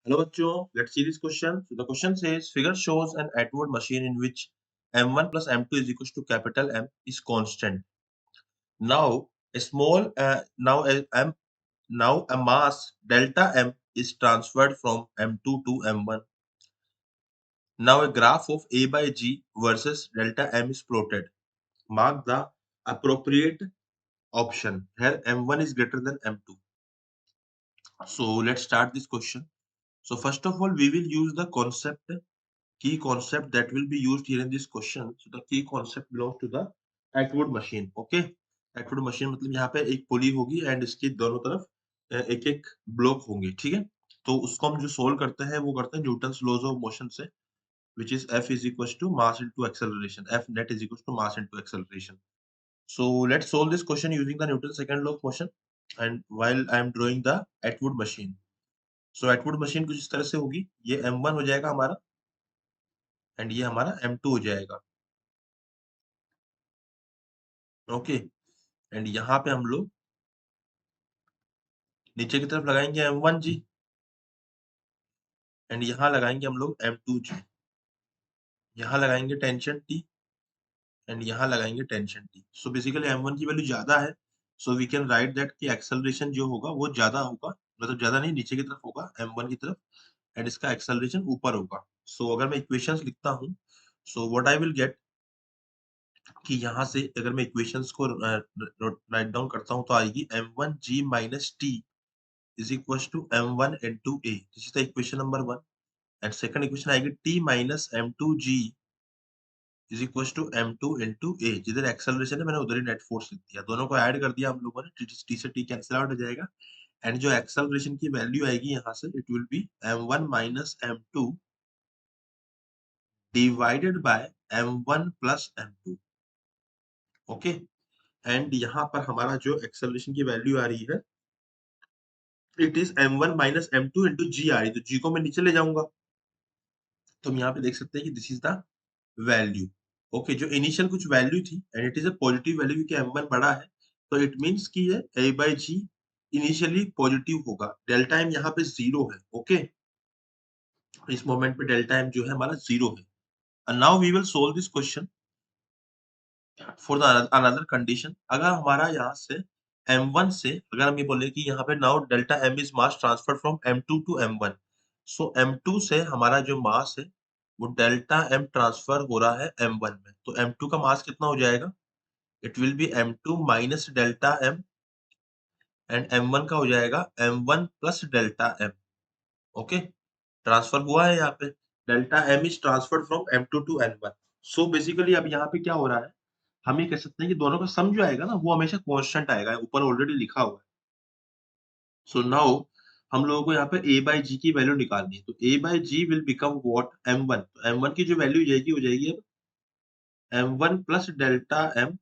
Hello बच्चों, let's see this question. So the question says figure shows an Atwood machine in which m1 plus m2 is equals to capital M is constant. Now a small now a mass delta M is transferred from m2 to m1. Now a graph of A by G versus delta M is plotted. Mark the appropriate option. Here m1 is greater than m2. So let's start this question. So first of all, we will use the key concept that will be used here in this question. So the key concept belongs to the Atwood machine. Okay, Atwood machine मतलब यहाँ पे एक पुली होगी and इसकी दोनों तरफ एक एक ब्लॉक होंगे, ठीक है। तो उसको हम जो सोल्व करते हैं वो करते हैं न्यूटन्स लॉज ऑफ मोशन से, which is F is equals to mass into acceleration. F net is equals to mass into acceleration. So let's solve this question using the Newton's second law of motion and while I am drawing the Atwood machine. So Atwood machine कुछ इस तरह से होगी, ये M1 हो जाएगा हमारा and ये हमारा M2 हो जाएगा। ओके, एंड यहाँ पे हम लोग नीचे की तरफ लगाएंगे M1G एंड यहाँ लगाएंगे हम लोग M2G। यहाँ लगाएंगे टेंशन T एंड यहाँ लगाएंगे tension T। So basically M1 की वैल्यू ज्यादा है, so we can write that कि एक्सेलरेशन जो होगा वो ज्यादा होगा, मतलब ज्यादा नहीं, नीचे की तरफ होगा M1 की तरफ एंड इसका एक्सेलरेशन ऊपर होगा। सो अगर मैं इक्वेशंस लिखता हूँ, so what I will get कि यहाँ से अगर मैं इक्वेशंस को राइट डाउन करता हूँ तो आएगी M1G minus T is equals to M1 into A. This is the equation number 1. And second equation आएगी T minus M2G is equals to M2 into A. जिधर एक्सेलरेशन है मैंने उधर ही नेट फोर्स लिख दिया, दोनों को ऐड कर दिया हम लोगों ने, T से T कैंसिल आउट हो जाएगा एंड जो एक्सेलरेशन की वैल्यू आएगी यहाँ से it will B M1 minus M2 divided by M1 plus M2। Okay, and यहाँ पर हमारा जो एक्सेलरेशन की वैल्यू आ रही है it is M1 minus M2 into G आ रही है, तो G को मैं नीचे ले जाऊंगा तो हम यहाँ पे देख सकते हैं कि this is the value. Okay, जो इनिशियल कुछ वैल्यू थी and it is a positive value क्योंकि M1 बड़ा है, तो इट मींस कि ये A by G initially positive होगा। डेल्टा M यहाँ पे 0 है। ओके, इस मोमेंट पे डेल्टा M जो है हमारा 0 है। And now we will solve this question for the another condition. अगर हमारा यहाँ से M1 से अगर हम ये बोले कि यहाँ पे now delta M is mass transfer from M2 to M1, so M2 से हमारा जो मास है वो डेल्टा M ट्रांसफर हो रहा है M1 में, तो M2 का मास कितना हो जाएगा, it will be M2 minus delta M and M1 का हो जाएगा M1 plus delta M। Okay, transfer हुआ है यहाँ पे, delta M is transferred from M2 to M1। So basically अब यहाँ पे क्या हो रहा है, हम ये कह सकते हैं कि दोनों का सम जो आएगा ना वो हमेशा कांस्टेंट आएगा, ऊपर ऑलरेडी लिखा हुआ है। सो नाउ हम लोगों को यहाँ पे A by G की वैल्यू निकालनी है, तो A by G will become what M1, तो M1 की जो वैल्यू जाएगी हो जाएगी अब M1 plus delta M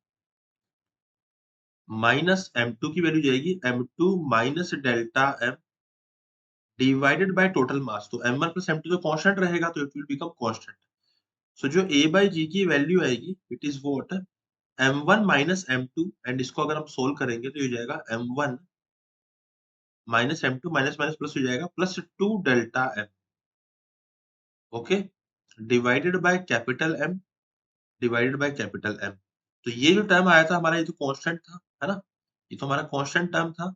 minus M2 की वैल्यू जाएगी M2 minus delta M divided by total mass. तो M1 प्लस M2 तो कांस्टेंट रहेगा, तो इट विल बिकम कांस्टेंट। सो जो A by G की वैल्यू आएगी it is what M1 minus M2 and इसको अगर हम सोल्व करेंगे तो ये हो जाएगा M1 minus M2 minus minus plus हो जाएगा plus 2 delta M। Okay, divided by capital M divided by capital M। तो ये जो टर्म आया था हमारा, ये तो कांस्टेंट था, है ना, ये तो हमारा कांस्टेंट टर्म था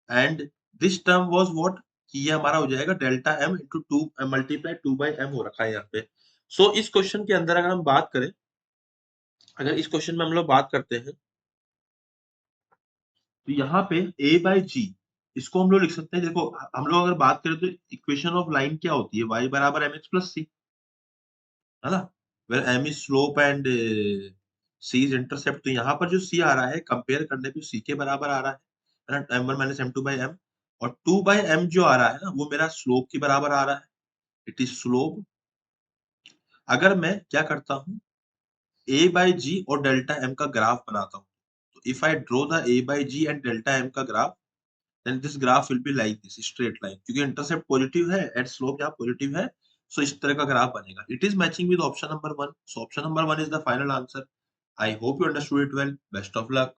and this term was what कि ये हमारा हो जाएगा delta M into 2 multiply 2 by M हो रखा है यहाँ पे। सो इस क्वेश्चन के अंदर अगर हम बात करें, अगर इस क्वेश्चन में हम लोग बात करते हैं तो यहाँ पे A by G इसको हम लोग लिख सकते हैं। देखो हम लोग अगर बात करें तो इक्वेशन ऑफ लाइन क्या होती है, y बराबर mx प्लस सी, है ना, where m is slope and c is intercept. तो यहाँ पर जो c आ रहा है कंपेयर करने पे c के बराबर आ रहा है ना, m1 minus m2 by m, और 2 by m जो आ रहा है ना वो मेरा स्लोप के बराबर आ रहा है, इट इज स्लोप। अगर मैं क्या करता हूँ a by g और डेल्टा m का ग्राफ बनाता हूँ, तो if I draw the a by g and delta m का graph then this graph will be like this straight line, क्योंकि इंटरसेप्ट पॉजिटिव है एंड स्लोप यहाँ पॉजिटिव है, सो इस तरह का ग्राफ बनेगा। It is matching with option number 1, so option number 1 is the final answer. I hope you understood it well, best of luck.